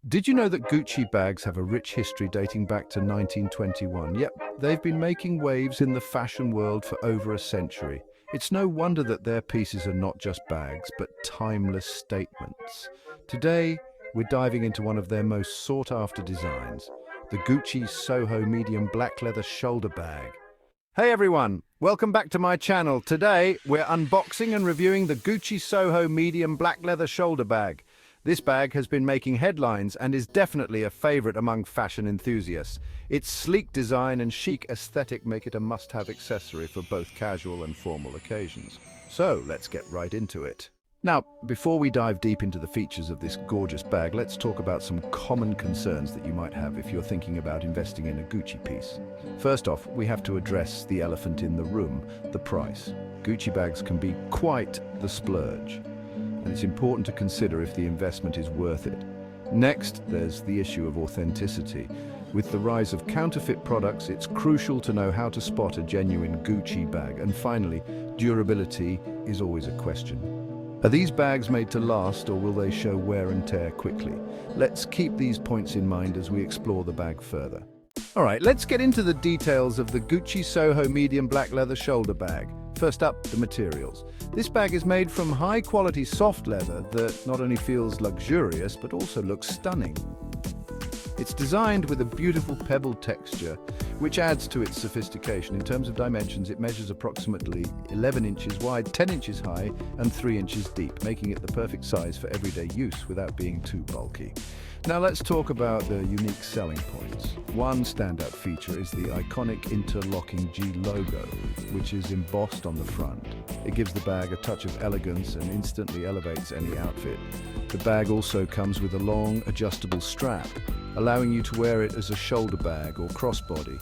Did you know that Gucci bags have a rich history dating back to 1921? Yep, they've been making waves in the fashion world for over a century. It's no wonder that their pieces are not just bags, but timeless statements. Today, we're diving into one of their most sought-after designs, the Gucci Soho Medium black leather shoulder bag. Hey everyone, welcome back to my channel. Today, we're unboxing and reviewing the Gucci Soho Medium black leather shoulder bag. This bag has been making headlines and is definitely a favorite among fashion enthusiasts. Its sleek design and chic aesthetic make it a must-have accessory for both casual and formal occasions. So let's get right into it. Now, before we dive deep into the features of this gorgeous bag, let's talk about some common concerns that you might have if you're thinking about investing in a Gucci piece. First off, we have to address the elephant in the room, the price. Gucci bags can be quite the splurge, and it's important to consider if the investment is worth it. Next, there's the issue of authenticity. With the rise of counterfeit products, it's crucial to know how to spot a genuine Gucci bag. And finally, durability is always a question. Are these bags made to last, or will they show wear and tear quickly? Let's keep these points in mind as we explore the bag further. All right, let's get into the details of the Gucci Soho Medium black leather shoulder bag. First up, the materials. This bag is made from high-quality soft leather that not only feels luxurious, but also looks stunning. It's designed with a beautiful pebbled texture, which adds to its sophistication. In terms of dimensions, it measures approximately 11 inches wide, 10 inches high, and 3 inches deep, making it the perfect size for everyday use without being too bulky. Now let's talk about the unique selling points. One standout feature is the iconic interlocking G logo, which is embossed on the front. It gives the bag a touch of elegance and instantly elevates any outfit. The bag also comes with a long, adjustable strap, allowing you to wear it as a shoulder bag or crossbody.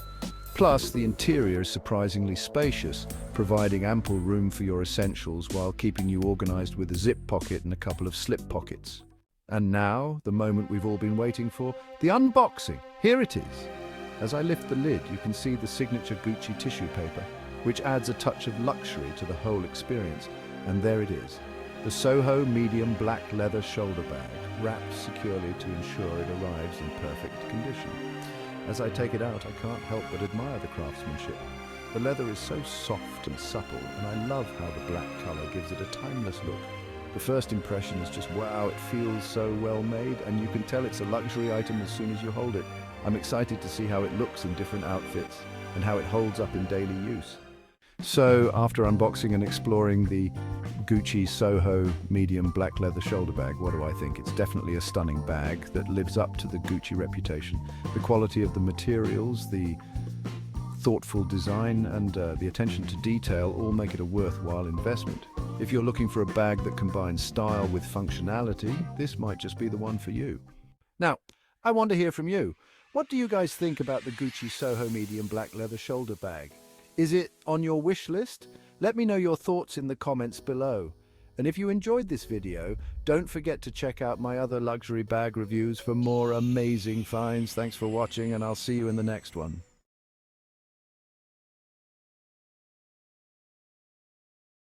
Plus, the interior is surprisingly spacious, providing ample room for your essentials while keeping you organized with a zip pocket and a couple of slip pockets. And now, the moment we've all been waiting for, the unboxing. Here it is. As I lift the lid, you can see the signature Gucci tissue paper, which adds a touch of luxury to the whole experience. And there it is, the Soho Medium black leather shoulder bag, wrapped securely to ensure it arrives in perfect condition. As I take it out, I can't help but admire the craftsmanship. The leather is so soft and supple, and I love how the black color gives it a timeless look. The first impression is just wow, it feels so well made, and you can tell it's a luxury item as soon as you hold it. I'm excited to see how it looks in different outfits and how it holds up in daily use. So, after unboxing and exploring the Gucci Soho Medium black leather shoulder bag, what do I think? It's definitely a stunning bag that lives up to the Gucci reputation. The quality of the materials, the thoughtful design, and the attention to detail all make it a worthwhile investment. If you're looking for a bag that combines style with functionality, this might just be the one for you. Now, I want to hear from you. What do you guys think about the Gucci Soho Medium black leather shoulder bag? Is it on your wish list? Let me know your thoughts in the comments below. And if you enjoyed this video, don't forget to check out my other luxury bag reviews for more amazing finds. Thanks for watching, and I'll see you in the next one.